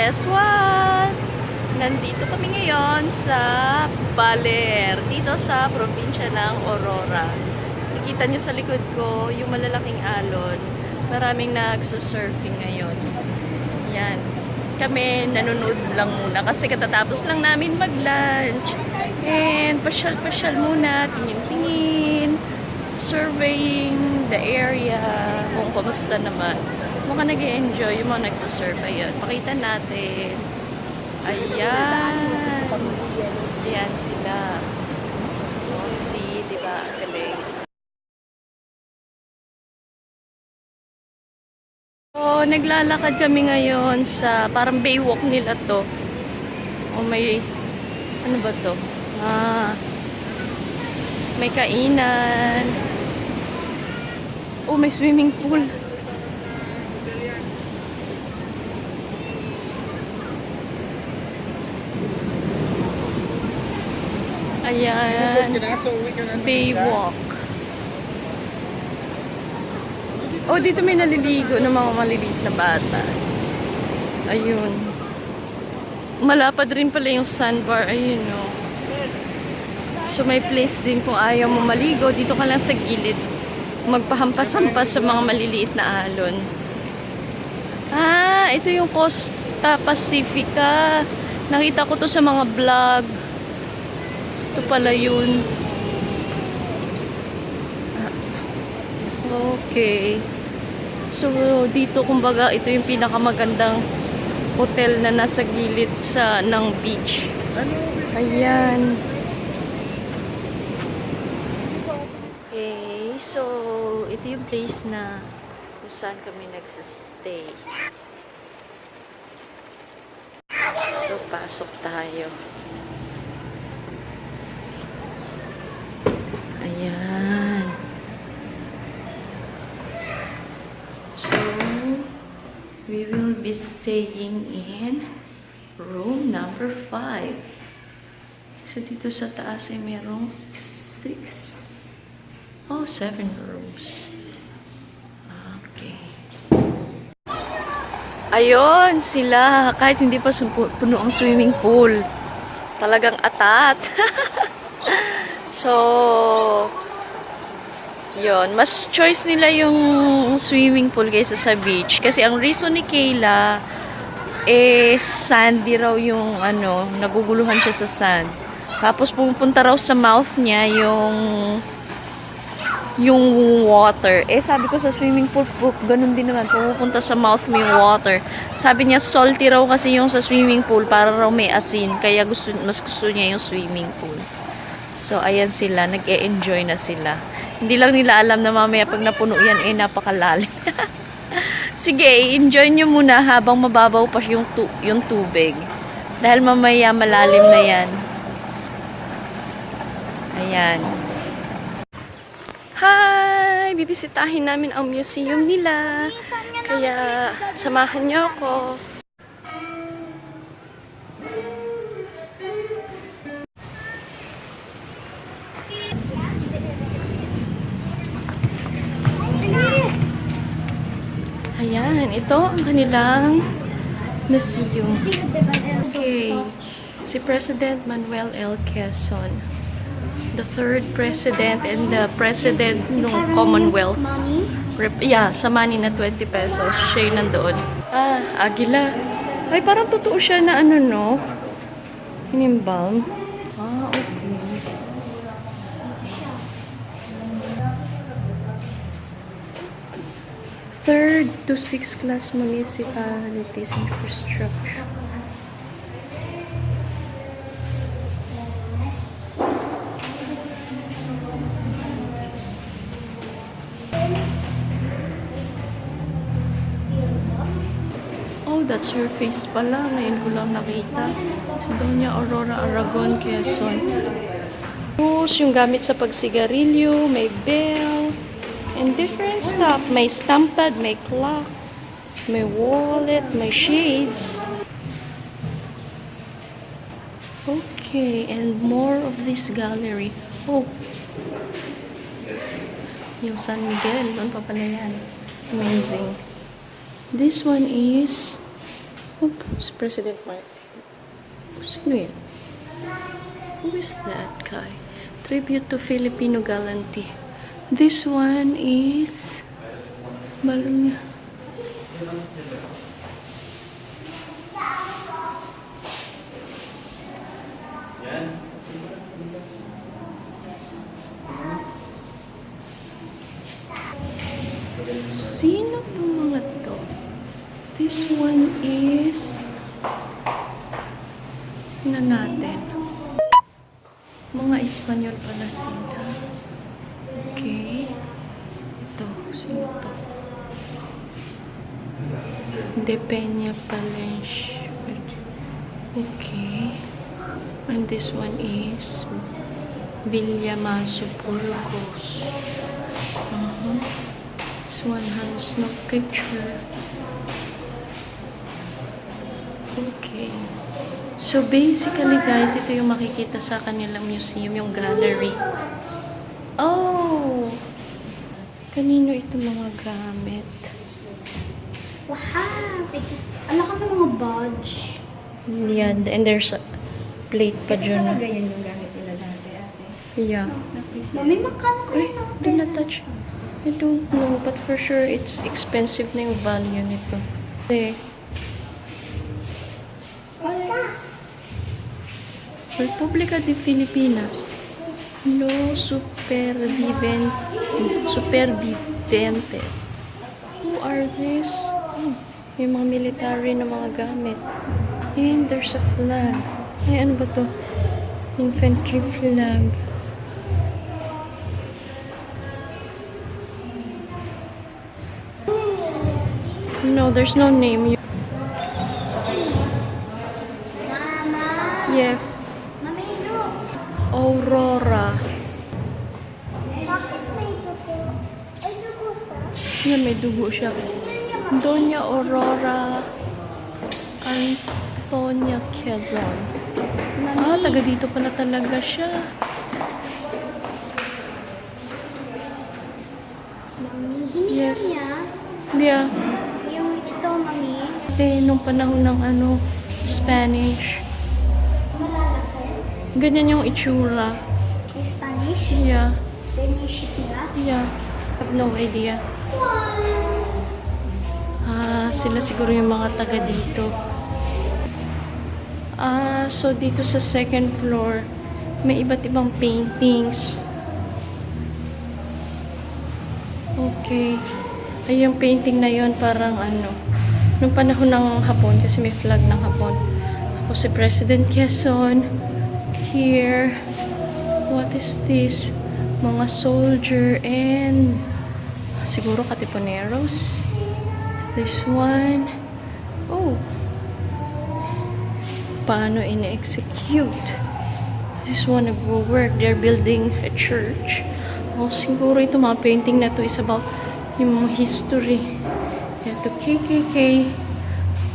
guess what? Nandito kami ngayon sa Baler, dito sa probinsya ng Aurora. Nakita nyo sa likod ko yung malalaking alon. Maraming nagsusurfing ngayon. Yan. Kami nanonood lang muna kasi katatapos lang namin mag-lunch. And pasyal-pasyal muna, tingin-tingin, surveying the area, kung kamusta naman. Mukhang nag-i-enjoy yung mga nagsusurf. Ayun, pakita natin. Ayan. Ayan sila. O, see, diba? Ang galing. So, naglalakad kami ngayon sa parang baywalk nila to. O, may, ano ba to? May kainan. O, may swimming pool. Ayan. Baywalk. Oh, dito may naliligo ng mga maliliit na bata. Ayun. Malapad rin pala yung sandbar. Ayun, no. So, may place din kung ayaw mo maligo. Dito ka lang sa gilid. Magpahampas-hampas sa mga maliliit na alon. Ah, ito yung Costa Pacifica. Nakita ko to sa mga vlog. Ito pala yun. Okay. So, dito kumbaga, ito yung pinakamagandang hotel na nasa gilid ng beach. Ayan. Okay. So, ito yung place na kung saan kami nagsistay. So, pasok tayo. Ayan. So, we will be staying in room number 5. So, dito sa taas ay merong 7 rooms. Okay. Ayun, sila. Kahit hindi pa puno ang swimming pool. Talagang atat. So, yun. Mas choice nila yung swimming pool kaysa sa beach. Kasi ang reason ni Kayla, sandy raw yung, naguguluhan siya sa sand. Tapos pupunta raw sa mouth niya yung water. Sabi ko sa swimming pool, ganun din naman. Pupunta sa mouth mo yung water. Sabi niya, salty raw kasi yung sa swimming pool para raw may asin. Kaya mas gusto niya yung swimming pool. So, ayan sila. Nag-e-enjoy na sila. Hindi lang nila alam na mamaya pag napuno yan, napakalalim. Sige, enjoy nyo muna habang mababaw pa yung tubig. Dahil mamaya malalim na yan. Ayan. Hi! Bibisitahin namin ang museum nila. Kaya, samahan nyo ako. Ayan, ito ang kanilang museum. Okay. Si President Manuel L. Quezon, the 3rd president and the president ng Commonwealth. Yeah, sa money na 20 pesos. Siya yung nandoon. Ah, agila. Ay, parang totoo siya na no? Inimbalm. Ah, okay. 3rd to 6th class municipalities infrastructure. Oh, that's her face pala. Ngayon ko lang nakita. Si Doña Aurora Aragon, Quezon. Tapos, yung gamit sa pagsigarilyo, may bell, and different stuff. May stampad, may clock, may wallet, may shades. Okay, and more of this gallery. Oh, yung San Miguel, doon pa pala yan. Amazing. This one is Oh, si President Martin. Sino yan? Who is that guy? Tribute to Filipino gallantry. This one is Baler. Sino tong mga to? This one is na natin. Mga Espanyol pala sila. Okay. Ito. Sino to? De Peña Palencia. Okay. And this one is Villamazo Burgos. This one has no picture. Okay. So basically guys, ito yung makikita sa kanilang museum, yung gallery. Oh! Kanino ito mga gamit? Wow! Ano ka ng mga badge? Yeah, and there's a plate pa dyan. Talaga yan yung gamit nila dati, ate. Yeah. Mami, makano Ay, kayo do not touch. I don't know, but for sure it's expensive na yung value nito. Kasi, República de Filipinas. No superviventes. Who are these? Oh, may mga military na mga gamit. And there's a flag. Ay, ano ba to? Infantry flag. No, there's no name. Mama! Yes. Mami, look! Aurora. Bakit may dugo? Ay, dugo pa? Yan, may dugo siya. Doña Aurora Antonia Quezon. Ah, taga dito pala talaga siya. Mami, hindi Yes. niya. Yeah. Yung ito, Mami. Nung panahon ng Spanish. Malalaki. Ganyan yung itsura. Yung Spanish. Yeah. Piniship nila. Yeah. I have no idea. Wow! Ah, sila siguro yung mga taga dito. Ah, so dito sa second floor, may iba't ibang paintings. Okay. Ay, yung painting na yon parang nung panahon ng Hapon, kasi may flag ng Hapon. Tapos si President Quezon, here. What is this? Mga soldier and siguro katipuneros. This one. Oh. Paano ina-execute? This one nagwo-work. They're building a church. Oh, siguro ito mga painting na to is about yung mga history. Ito, KKK.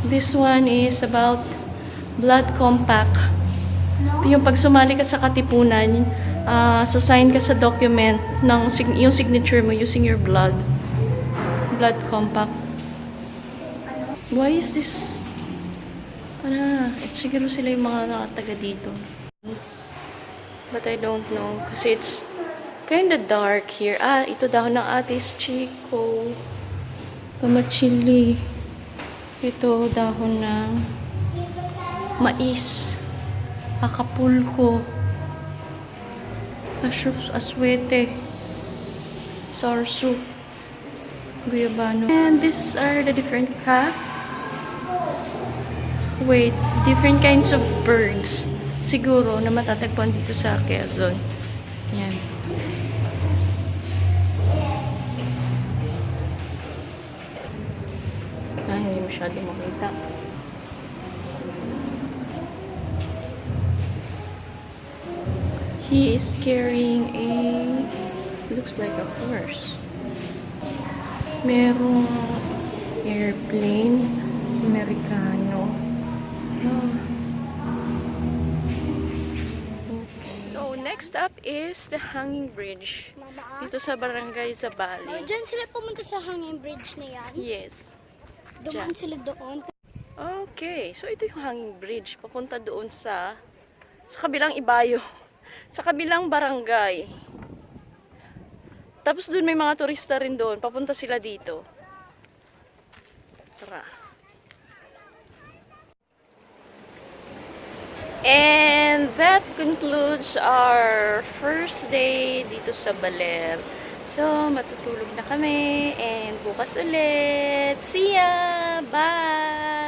This one is about blood compact. Yung pag sumali ka sa katipunan, sasign ka sa document ng yung signature mo using your blood. Blood compact. Why is this? Siguro sila yung mga taga dito. But I don't know. Kasi it's kinda dark here. Ah, ito dahon ng Atis Chico. Kamachili. Ito dahon ng mais. Acapulco. Aswete. Sarsu. Guyabano. And these are the different different kinds of birds. Siguro na matatagpuan dito sa Quezon. Yan. Hindi masyado makita. He is carrying looks like a horse. Merong airplane, Amerikano. Okay. So, next up is the hanging bridge. Dito sa barangay Zabali. Diyan sila pumunta sa hanging bridge na yan. Yes. Dumaan sila doon. Okay, so ito yung hanging bridge. Papunta doon sa kabilang ibayo. Sa kabilang barangay. Tapos doon may mga turista rin doon. Papunta sila dito. Tara. And that concludes our first day dito sa Baler. So, matutulog na kami. And bukas ulit. See ya! Bye!